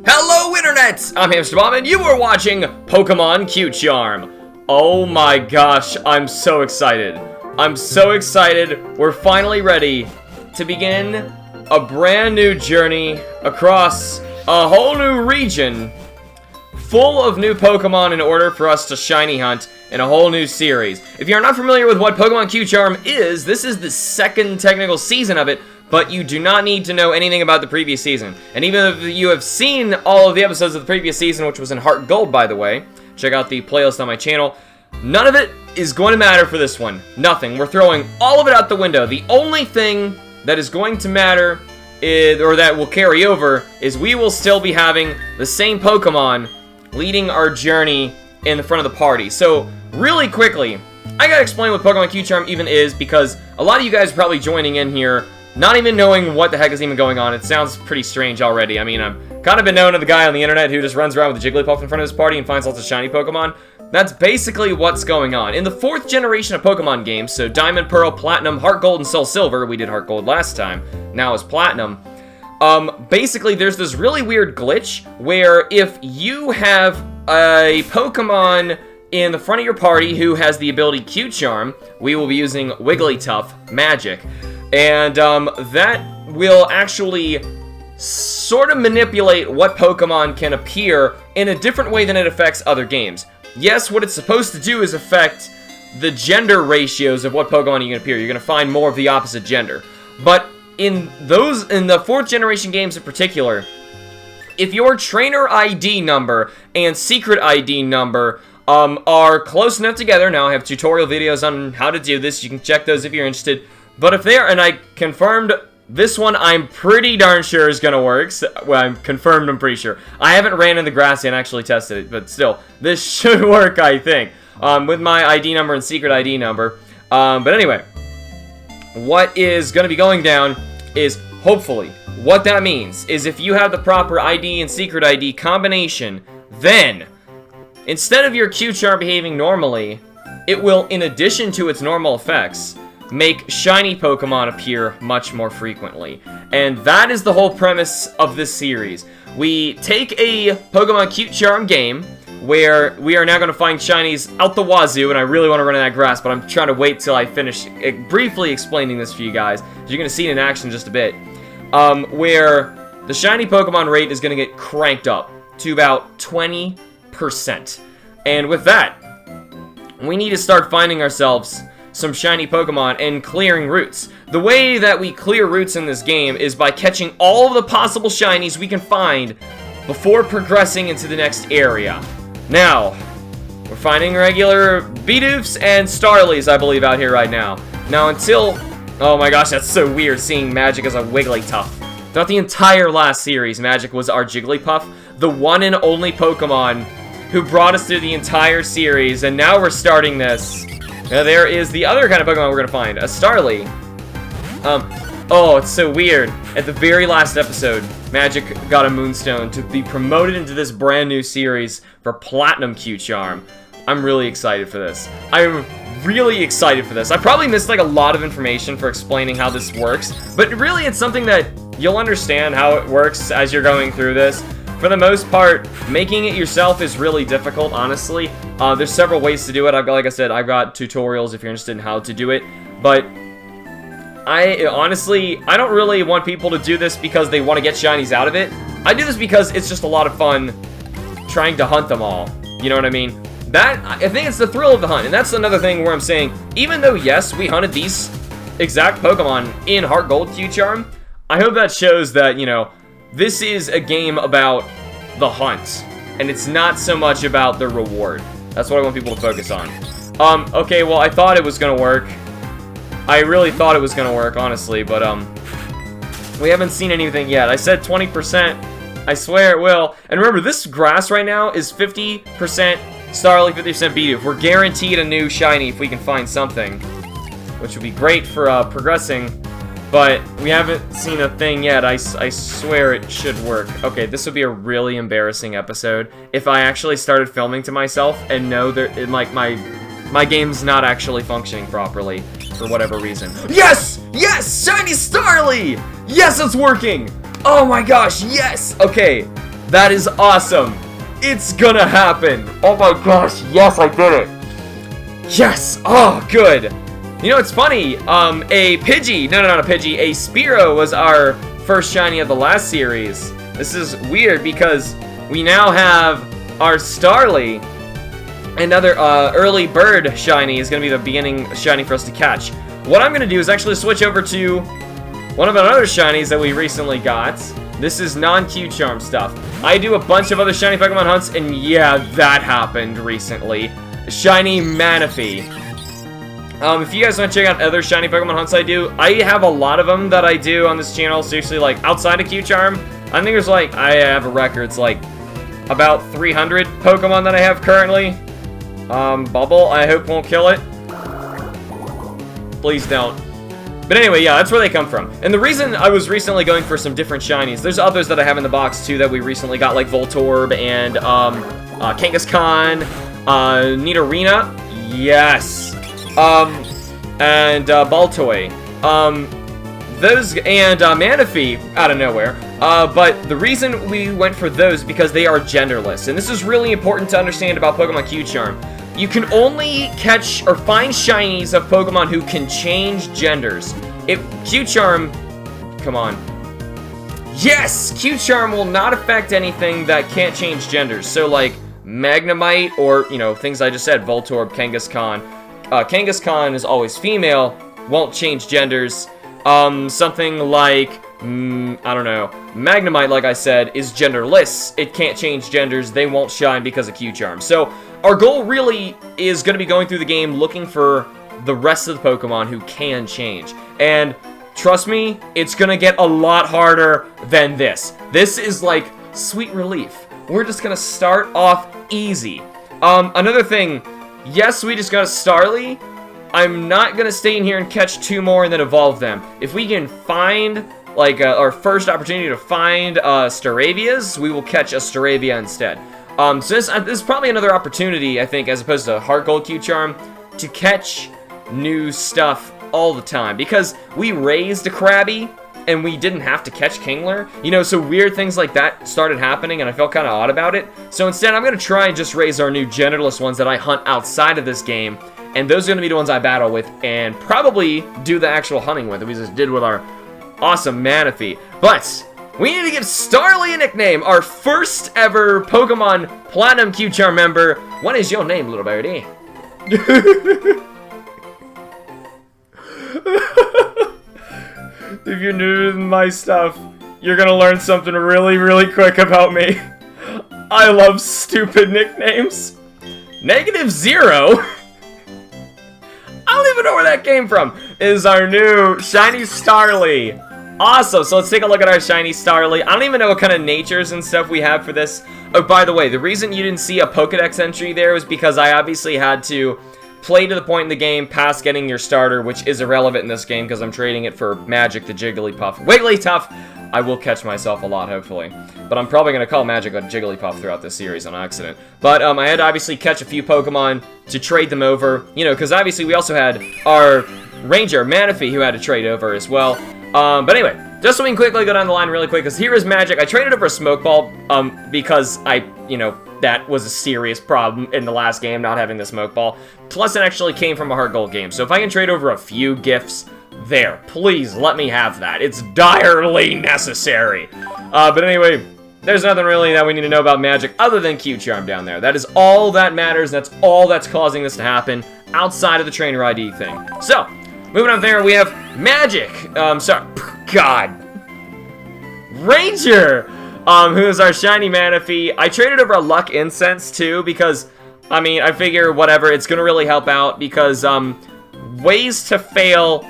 Hello Internet! I'm HamsterBomb and you are watching Pokemon Q-Charm. Oh my gosh, I'm so excited. I'm so excited. We're finally ready to begin a brand new journey across a whole new region full of new Pokemon in order for us to shiny hunt in a whole new series. If you're not familiar with what Pokemon Q-Charm is, this is the second technical season of it, but you do not need to know anything about the previous season. And even if you have seen all of the episodes of the previous season, which was in Heart Gold, by the way, check out the playlist on my channel, none of it is going to matter for this one. Nothing. We're throwing all of it out the window. The only thing that is going to matter, or that will carry over, is we will still be having the same Pokemon leading our journey in the front of the party. So, really quickly, I gotta explain what Pokemon Q-Charm even is, because a lot of you guys are probably joining in here not even knowing what the heck is even going on. It sounds pretty strange already. I mean, I've kind of been known to the guy on the internet who just runs around with a Jigglypuff in front of his party and finds lots of shiny Pokemon. That's basically what's going on. In the 4th generation of Pokemon games, so Diamond, Pearl, Platinum, Heart Gold, and Soul Silver, we did Heart Gold last time, now it's Platinum, basically there's this really weird glitch where if you have a Pokemon in the front of your party who has the ability Q-Charm, we will be using Wigglytuff magic. And that will actually sort of manipulate what Pokemon can appear in a different way than it affects other games. Yes, what it's supposed to do is affect the gender ratios of what Pokemon you can appear. You're going to find more of the opposite gender. But in the 4th generation games in particular, if your trainer ID number and secret ID number are close enough together, now I have tutorial videos on how to do this, you can check those if you're interested. But if they're, and I confirmed this one, I'm pretty darn sure is going to work. So, well, I'm confirmed, I'm pretty sure. I haven't ran in the grass yet and actually tested it, but still, this should work, I think, with my ID number and secret ID number. But anyway, what is going to be going down is, hopefully, what that means is if you have the proper ID and secret ID combination, then, instead of your Q-Charm behaving normally, it will, in addition to its normal effects, make shiny Pokemon appear much more frequently. And that is the whole premise of this series. We take a Pokemon Q-Charm game where we are now going to find shinies out the wazoo, and I really want to run in that grass, but I'm trying to wait till I finish briefly explaining this for you guys. You're going to see it in action in just a bit. Where the shiny Pokemon rate is going to get cranked up to about 20%. And with that, we need to start finding ourselves some shiny Pokemon and clearing routes. The way that we clear routes in this game is by catching all of the possible shinies we can find before progressing into the next area. Now, we're finding regular Bidoofs and Starlies, I believe, out here right now. Now, until... Oh my gosh, that's so weird, seeing Magic as a Wigglytuff. Throughout the entire last series, Magic was our Jigglypuff, the one and only Pokemon who brought us through the entire series, and now we're starting this. Now there is the other kind of Pokemon we're going to find, a Starly. Oh, it's so weird. At the very last episode, Magic got a Moonstone to be promoted into this brand new series for Platinum Q-Charm. I'm really excited for this. I'm really excited for this. I probably missed like a lot of information for explaining how this works, but really it's something that you'll understand how it works as you're going through this. For the most part, making it yourself is really difficult, honestly. There's several ways to do it. Like I said, I've got tutorials if you're interested in how to do it. But I don't really want people to do this because they want to get shinies out of it. I do this because it's just a lot of fun trying to hunt them all. You know what I mean? I think it's the thrill of the hunt. And that's another thing where I'm saying, even though, yes, we hunted these exact Pokemon in Heart Gold Q-Charm, I hope that shows that, you know, this is a game about the hunt, and it's not so much about the reward. That's what I want people to focus on. Okay, well, I thought it was gonna work. I really thought it was gonna work, honestly, but, we haven't seen anything yet. I said 20%. I swear it will. And remember, this grass right now is 50% Starly, 50% Bidoof. We're guaranteed a new shiny if we can find something, which would be great for, progressing. But we haven't seen a thing yet. I swear it should work. Okay, this would be a really embarrassing episode if I actually started filming to myself and know that like my game's not actually functioning properly for whatever reason. Yes! Yes! Shiny Starly! Yes, it's working! Oh my gosh, yes! Okay, That is awesome. It's gonna happen. Oh my gosh, yes, I did it. Yes, oh, good. You know, it's funny, a Pidgey, no, not a Pidgey, a Spearow was our first shiny of the last series. This is weird because we now have our Starly. Another early bird shiny is going to be the beginning shiny for us to catch. What I'm going to do is actually switch over to one of our other shinies that we recently got. This is non-Q-Charm stuff. I do a bunch of other shiny Pokemon hunts, and yeah, that happened recently. Shiny Manaphy. If you guys want to check out other shiny Pokemon hunts I do, I have a lot of them that I do on this channel. Seriously, like, outside of Q-Charm, I think there's, like, I have a record. It's, like, about 300 Pokemon that I have currently. Bubble, I hope won't kill it. Please don't. But anyway, yeah, that's where they come from. And the reason I was recently going for some different shinies, there's others that I have in the box, too, that we recently got, like Voltorb and, Kangaskhan, Nidorina, yes, and, Baltoy, those, and, Manaphy, out of nowhere, but the reason we went for those because they are genderless, and this is really important to understand about Pokemon Q-Charm. You can only catch or find shinies of Pokemon who can change genders. If Q-Charm, come on. Yes! Q-Charm will not affect anything that can't change genders. So, like, Magnemite or, you know, things I just said, Voltorb, Kangaskhan. Kangaskhan is always female, won't change genders. Something like, I don't know, Magnemite, like I said, is genderless. It can't change genders. They won't shine because of Q-Charm. So, our goal really is going to be going through the game looking for the rest of the Pokemon who can change. And trust me, it's going to get a lot harder than this. This is like sweet relief. We're just going to start off easy. Another thing, yes, we just got a Starly. I'm not going to stay in here and catch 2 more and then evolve them. If we can find, like, our first opportunity to find Staravias, we will catch a Staravia instead. So this is probably another opportunity, I think, as opposed to Heart Gold Q-Charm, to catch new stuff all the time. Because we raised a Krabby, and we didn't have to catch Kingler. You know, so weird things like that started happening, and I felt kind of odd about it. So instead, I'm going to try and just raise our new genderless ones that I hunt outside of this game. And those are going to be the ones I battle with, and probably do the actual hunting with that we just did with our awesome Manaphy. But we need to give Starly a nickname, our first ever Pokemon Platinum Q-Charm member. What is your name, little birdie? If you're new to my stuff, you're gonna learn something really, really quick about me. I love stupid nicknames. -0? I don't even know where that came from. Is our new shiny Starly. Awesome, so let's take a look at our shiny Starly. I don't even know what kind of natures and stuff we have for this. Oh, by the way, the reason you didn't see a Pokedex entry there was because I obviously had to play to the point in the game past getting your starter, which is irrelevant in this game because I'm trading it for Magic the Jigglypuff. Wigglytuff, I will catch myself a lot, hopefully. But I'm probably going to call Magic a Jigglypuff throughout this series on accident. But I had to obviously catch a few Pokemon to trade them over. You know, because obviously we also had our Ranger, Manaphy, who had to trade over as well. But anyway, just so we can quickly go down the line really quick, because here is Magic. I traded over a Smoke Ball, because you know, that was a serious problem in the last game, not having the Smoke Ball. Plus, it actually came from a Heart Gold game. So if I can trade over a few gifts there, please let me have that. It's direly necessary. But anyway, there's nothing really that we need to know about Magic other than Q-Charm down there. That is all that matters. That's all that's causing this to happen outside of the Trainer ID thing. So, moving on there, we have Magic. Ranger, who is our shiny Manaphy. I traded over a Luck Incense too because, I mean, I figure whatever, it's gonna really help out because ways to fail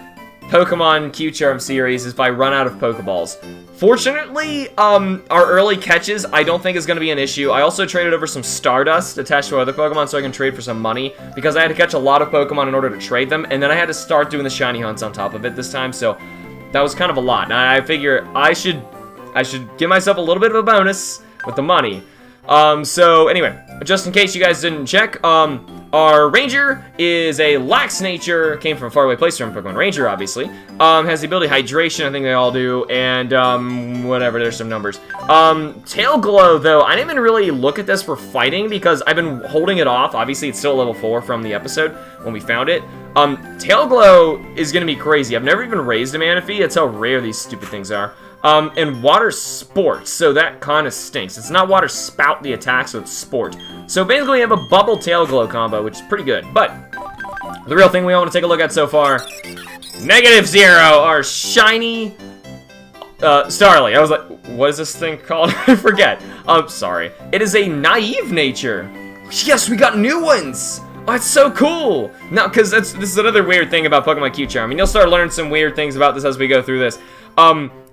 Pokemon Q-Charm series is by run out of Pokeballs. Fortunately, our early catches I don't think is going to be an issue. I also traded over some Stardust attached to other Pokemon so I can trade for some money because I had to catch a lot of Pokemon in order to trade them, and then I had to start doing the shiny hunts on top of it this time, so that was kind of a lot. And I figure I should give myself a little bit of a bonus with the money. So anyway, just in case you guys didn't check, Our Ranger is a lax nature, came from a faraway place from Pokemon Ranger, obviously. Has the ability hydration, I think they all do, and whatever, there's some numbers. Tail Glow, though, I didn't even really look at this for fighting because I've been holding it off. Obviously, it's still level 4 from the episode when we found it. Tail Glow is gonna be crazy. I've never even raised a Manaphy. That's how rare these stupid things are. And Water Sport, so that kind of stinks. It's not Water Spout the attack, so it's Sport. So basically we have a Bubble Tail Glow combo, which is pretty good. But the real thing we want to take a look at so far, -0, our shiny Starly. I was like, what is this thing called? I forget. I'm sorry. It is a naive nature. Yes, we got new ones! Oh, it's so cool! Now, because this is another weird thing about Pokemon Q-Charm. I mean, you'll start learning some weird things about this as we go through this.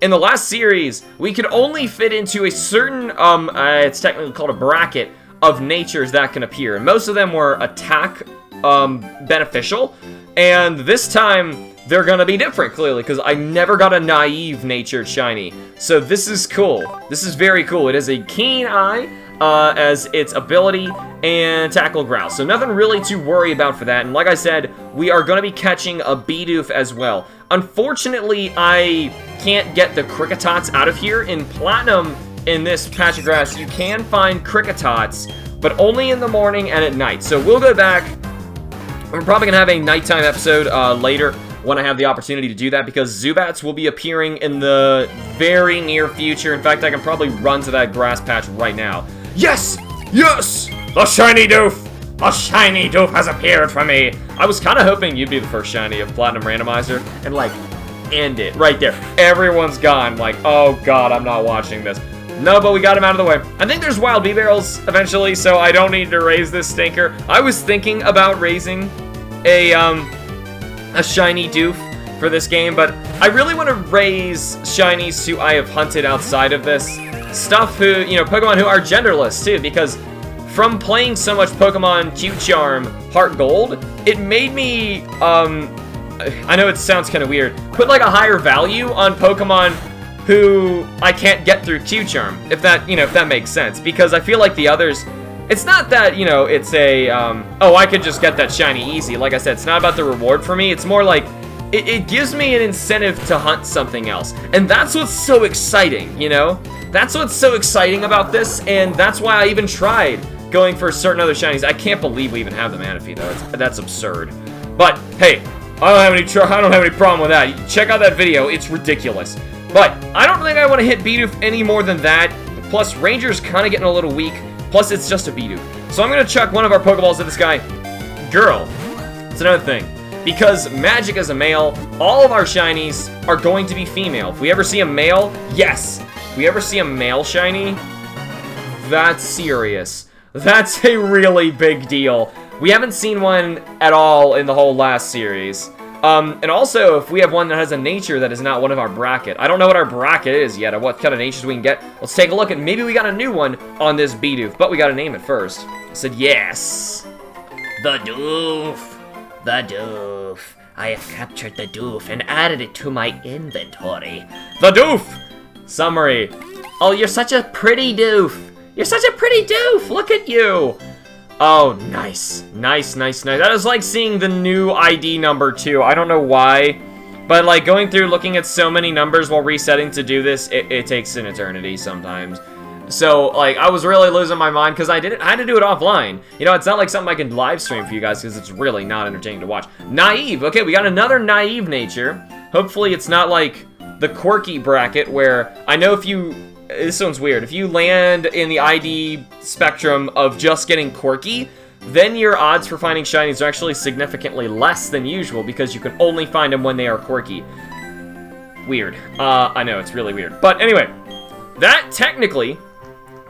In the last series, we could only fit into a certain, it's technically called a bracket of natures that can appear. And most of them were attack, beneficial. And this time, they're gonna be different, clearly, because I never got a naive natured shiny. So this is cool. This is very cool. It has a keen eye, as its ability, and tackle growl. So nothing really to worry about for that. And like I said, we are going to be catching a Bidoof as well. Unfortunately, I can't get the Cricketots out of here. In Platinum, in this patch of grass, you can find Cricketots, but only in the morning and at night. So we'll go back. We're probably going to have a nighttime episode later when I have the opportunity to do that, because Zubats will be appearing in the very near future. In fact, I can probably run to that grass patch right now. Yes! Yes! The shiny Doof! A shiny Doof has appeared for me! I was kind of hoping you'd be the first shiny of Platinum Randomizer and, like, end it right there. Everyone's gone. Like, oh god, I'm not watching this. No, but we got him out of the way. I think there's wild B-Barrels eventually, so I don't need to raise this stinker. I was thinking about raising a shiny Doof for this game, but I really want to raise shinies who I have hunted outside of this. Stuff who, you know, Pokemon who are genderless, too, because from playing so much Pokemon Q-Charm Heart Gold, it made me, I know it sounds kind of weird, put, like, a higher value on Pokemon who I can't get through Q-Charm, if that, you know, if that makes sense, because I feel like the others, it's not that, you know, it's a, oh, I could just get that shiny easy. Like I said, it's not about the reward for me, it's more like, it gives me an incentive to hunt something else, and that's what's so exciting, you know? That's what's so exciting about this, and that's why I even tried going for certain other shinies. I can't believe we even have the Manaphy, though. That's absurd. But, hey, I don't have any problem with that. Check out that video. It's ridiculous. But I don't think I want to hit Bidoof any more than that. Plus, Ranger's kind of getting a little weak. Plus, it's just a Bidoof. So I'm going to chuck one of our Pokeballs at this guy. Girl. It's another thing. Because Magic is a male, all of our shinies are going to be female. If we ever see a male, yes. If we ever see a male shiny, that's serious. That's a really big deal. We haven't seen one at all in the whole last series. And also, if we have one that has a nature that is not one of our bracket. I don't know what our bracket is yet, or what kind of natures we can get. Let's take a look, and maybe we got a new one on this Bidoof, but we gotta name it first. I said yes. The Doof. The Doof. I have captured the Doof and added it to my inventory. The Doof! Summary. Oh, you're such a pretty Doof. You're such a pretty Doof. Look at you. Oh, nice. Nice, nice, nice. That is like seeing the new ID number, too. I don't know why, but like going through looking at so many numbers while resetting to do this, it takes an eternity sometimes. So, like, I was really losing my mind because I had to do it offline. You know, it's not like something I can live stream for you guys because it's really not entertaining to watch. Naive. Okay, we got another naive nature. Hopefully it's not like the quirky bracket where I know if you... This one's weird. If you land in the ID spectrum of just getting quirky, then your odds for finding shinies are actually significantly less than usual because you can only find them when they are quirky. Weird. I know, it's really weird. But anyway, that technically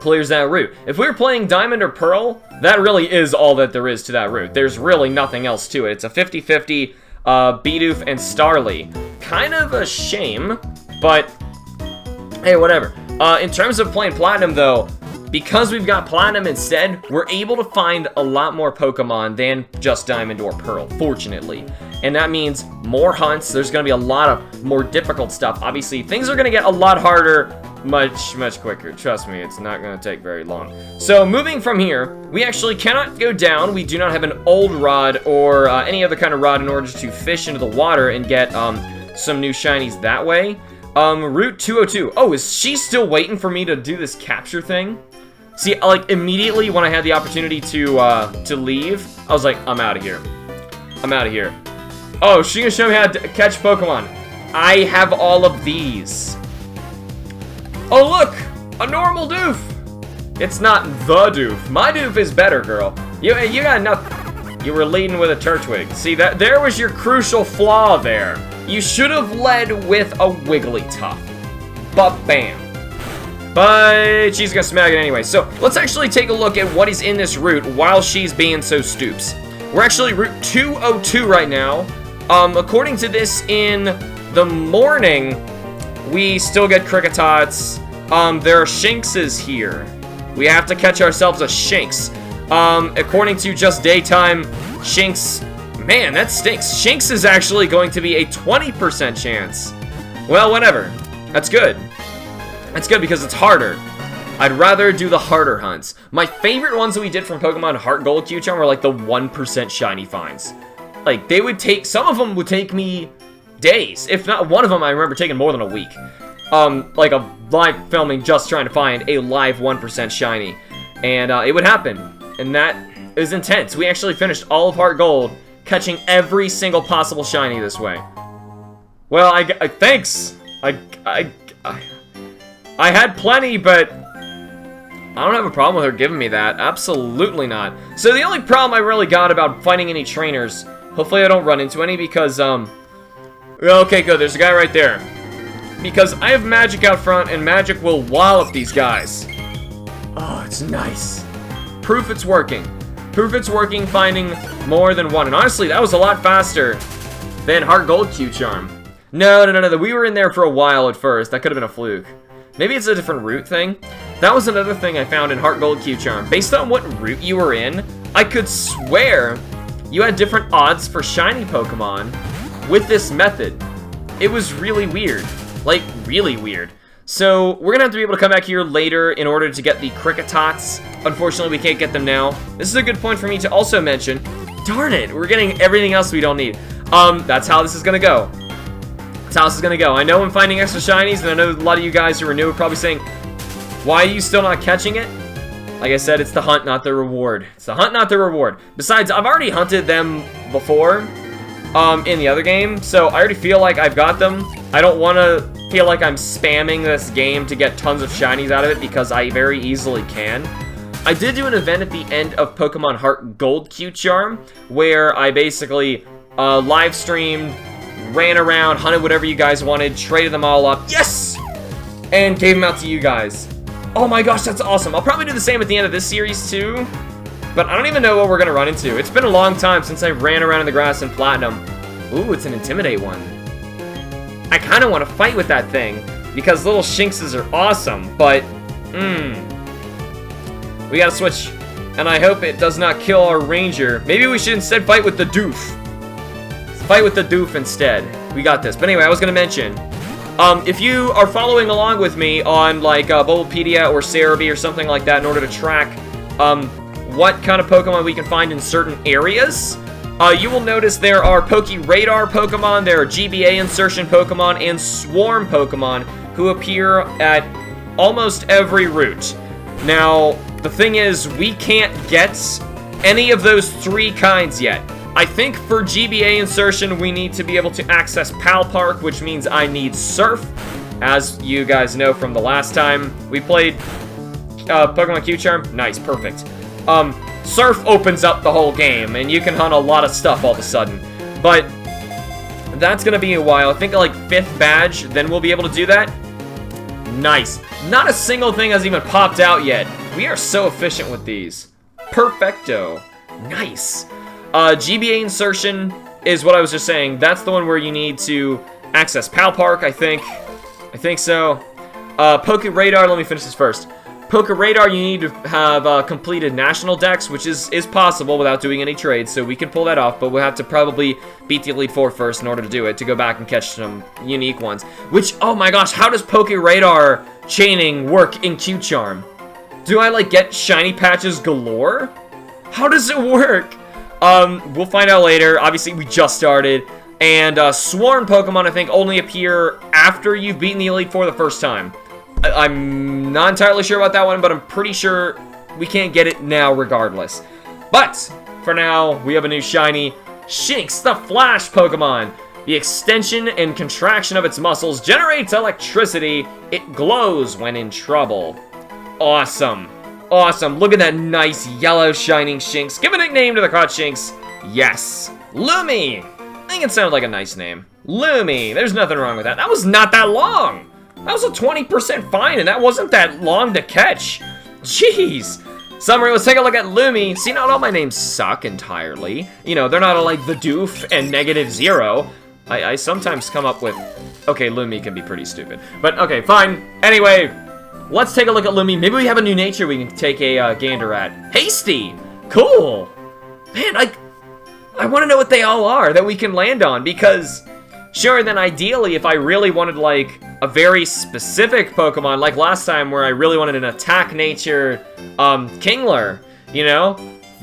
clears that route. If we were playing Diamond or Pearl, that really is all that there is to that route. There's really nothing else to it. It's a 50-50 Bidoof and Starly. Kind of a shame, but hey, whatever. In terms of playing Platinum, though, because we've got Platinum instead, we're able to find a lot more Pokemon than just Diamond or Pearl, fortunately. And that means more hunts. There's going to be a lot of more difficult stuff. Obviously, things are going to get a lot harder much quicker. Trust me, it's not going to take very long. So, moving from here, we actually cannot go down. We do not have an old rod or any other kind of rod in order to fish into the water and get some new shinies that way. Route 202. Oh, is she still waiting for me to do this capture thing? See, like, immediately when I had the opportunity to leave, I was like, I'm out of here. I'm out of here. Oh, she's gonna show me how to catch Pokemon. I have all of these. Oh, look! A normal doof! It's not the doof. My doof is better, girl. You got nothing. You were leading with a Turtwig. See, there was your crucial flaw there. You should have led with a Wigglytuff. But bam. But she's gonna smack it anyway. So let's actually take a look at what is in this route while she's being so stoops. We're actually Route 202 right now. According to this, in the morning, we still get Cricketots. There are Shinxes here. We have to catch ourselves a Shinx. According to just daytime, Shinx... Man, that stinks. Shinx is actually going to be a 20% chance. Well, whatever. That's good. That's good because it's harder. I'd rather do the harder hunts. My favorite ones that we did from Pokemon Heart Gold Q-Charm were like the 1% shiny finds. Like, they would take... Some of them would take me days. If not, one of them I remember taking more than a week. Like a live filming just trying to find a live 1% shiny. And it would happen. And that is intense. We actually finished all of Heart Gold, catching every single possible shiny this way. Well, thanks. I had plenty, but I don't have a problem with her giving me that. Absolutely not. So the only problem I really got about finding any trainers, hopefully I don't run into any because, okay, good. There's a guy right there. Because I have magic out front, and magic will wallop these guys. Oh, it's nice. Proof it's working. Proof it's working finding more than one. And honestly, that was a lot faster than Heart Gold Q-Charm. No. We were in there for a while at first. That could have been a fluke. Maybe it's a different route thing. That was another thing I found in Heart Gold Q-Charm. Based on what route you were in, I could swear you had different odds for shiny Pokemon with this method. It was really weird. Like, really weird. So, we're gonna have to be able to come back here later in order to get the Cricketots. Unfortunately, we can't get them now. This is a good point for me to also mention. Darn it, we're getting everything else we don't need. That's how this is gonna go. That's how this is gonna go. I know I'm finding extra shinies, and I know a lot of you guys who are new are probably saying, why are you still not catching it? Like I said, it's the hunt, not the reward. It's the hunt, not the reward. Besides, I've already hunted them before, in the other game, so I already feel like I've got them. I don't want to feel like I'm spamming this game to get tons of shinies out of it, because I very easily can. I did do an event at the end of Pokemon Heart Gold Q-Charm, where I basically live streamed, ran around, hunted whatever you guys wanted, traded them all up, yes! And gave them out to you guys. Oh my gosh, that's awesome. I'll probably do the same at the end of this series too, but I don't even know what we're gonna run into. It's been a long time since I ran around in the grass in Platinum. Ooh, it's an Intimidate one. I kind of want to fight with that thing, because little Shinxes are awesome, but, we gotta switch, and I hope it does not kill our Ranger. Maybe we should instead fight with the Doof. Fight with the Doof instead. We got this. But anyway, I was gonna mention, if you are following along with me on, like, Bulbapedia or Cerebi or something like that in order to track, what kind of Pokemon we can find in certain areas, you will notice there are Poke-Radar Pokemon, there are GBA insertion Pokemon, and Swarm Pokemon who appear at almost every route. Now, the thing is, we can't get any of those three kinds yet. I think for GBA insertion, we need to be able to access Pal Park, which means I need Surf. As you guys know from the last time we played Pokemon Q-Charm. Nice, perfect. Surf opens up the whole game, and you can hunt a lot of stuff all of a sudden. But that's going to be a while. I think like 5th badge, then we'll be able to do that. Nice. Not a single thing has even popped out yet. We are so efficient with these. Perfecto. Nice. GBA insertion is what I was just saying. That's the one where you need to access Pal Park, I think. I think so. Poke-Radar, let me finish this first. Poke-Radar, you need to have completed National Dex, which is possible without doing any trades, so we can pull that off, but we'll have to probably beat the Elite Four first in order to do it, to go back and catch some unique ones. Which, oh my gosh, how does Poke-Radar chaining work in Q-Charm? Do I, like, get shiny patches galore? How does it work? We'll find out later. Obviously, we just started. And, Sworn Pokemon, I think, only appear after you've beaten the Elite Four the first time. I'm not entirely sure about that one, but I'm pretty sure we can't get it now regardless. But, for now, we have a new shiny Shinx, the Flash Pokemon. The extension and contraction of its muscles generates electricity. It glows when in trouble. Awesome. Awesome. Look at that nice yellow shining Shinx. Give a nickname to the caught Shinx. Yes. Lumi. I think it sounds like a nice name. Lumi. There's nothing wrong with that. That was not that long. That was a 20% fine, and that wasn't that long to catch. Jeez. Summary, let's take a look at Lumi. See, not all my names suck entirely. You know, they're not all like the Doof and -0. I sometimes come up with... Okay, Lumi can be pretty stupid. But, okay, fine. Anyway... Let's take a look at Lumi. Maybe we have a new nature we can take a gander at. Hasty! Cool! Man, I want to know what they all are that we can land on, because... Sure, then ideally, if I really wanted, like, a very specific Pokemon, like last time where I really wanted an attack nature, Kingler, you know?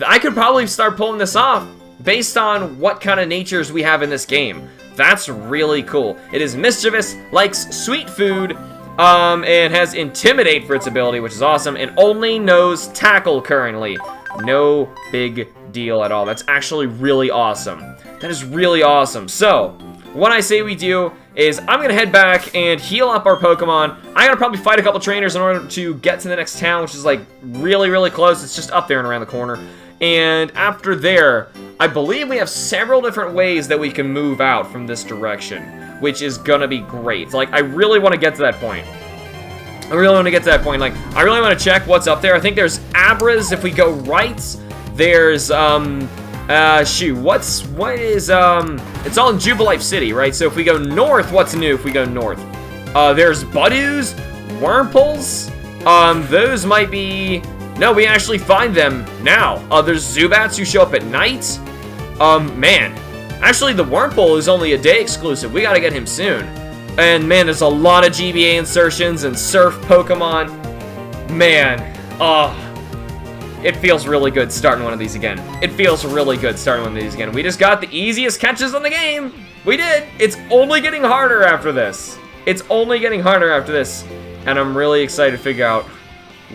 I could probably start pulling this off based on what kind of natures we have in this game. That's really cool. It is mischievous, likes sweet food, and has Intimidate for its ability, which is awesome, and only knows Tackle currently. No big deal at all. That's actually really awesome. That is really awesome. So, what I say we do is I'm going to head back and heal up our Pokemon. I'm going to probably fight a couple trainers in order to get to the next town, which is like really, really close. It's just up there and around the corner. And after there, I believe we have several different ways that we can move out from this direction, which is gonna be great. Like, I really want to get to that point. I really want to get to that point. Like, I really want to check what's up there. I think there's Abras if we go right. There's, shoot, what is, it's all in Jubilife City, right? So if we go north, what's new if we go north? There's Budews, Wurmples, those might be... No, we actually find them now. There's Zubats who show up at night. Man. Actually, the Wurmple is only a day exclusive. We gotta get him soon. And, man, there's a lot of GBA insertions and Surf Pokemon. Man. It feels really good starting one of these again. It feels really good starting one of these again. We just got the easiest catches in the game. We did. It's only getting harder after this. It's only getting harder after this. And I'm really excited to figure out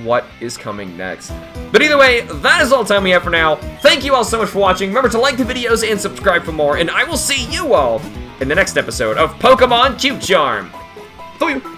what is coming next. But either way, that is all the time we have for now. Thank you all so much for watching. Remember to like the videos and subscribe for more, and I will see you all in the next episode of Pokemon Q-Charm. See you.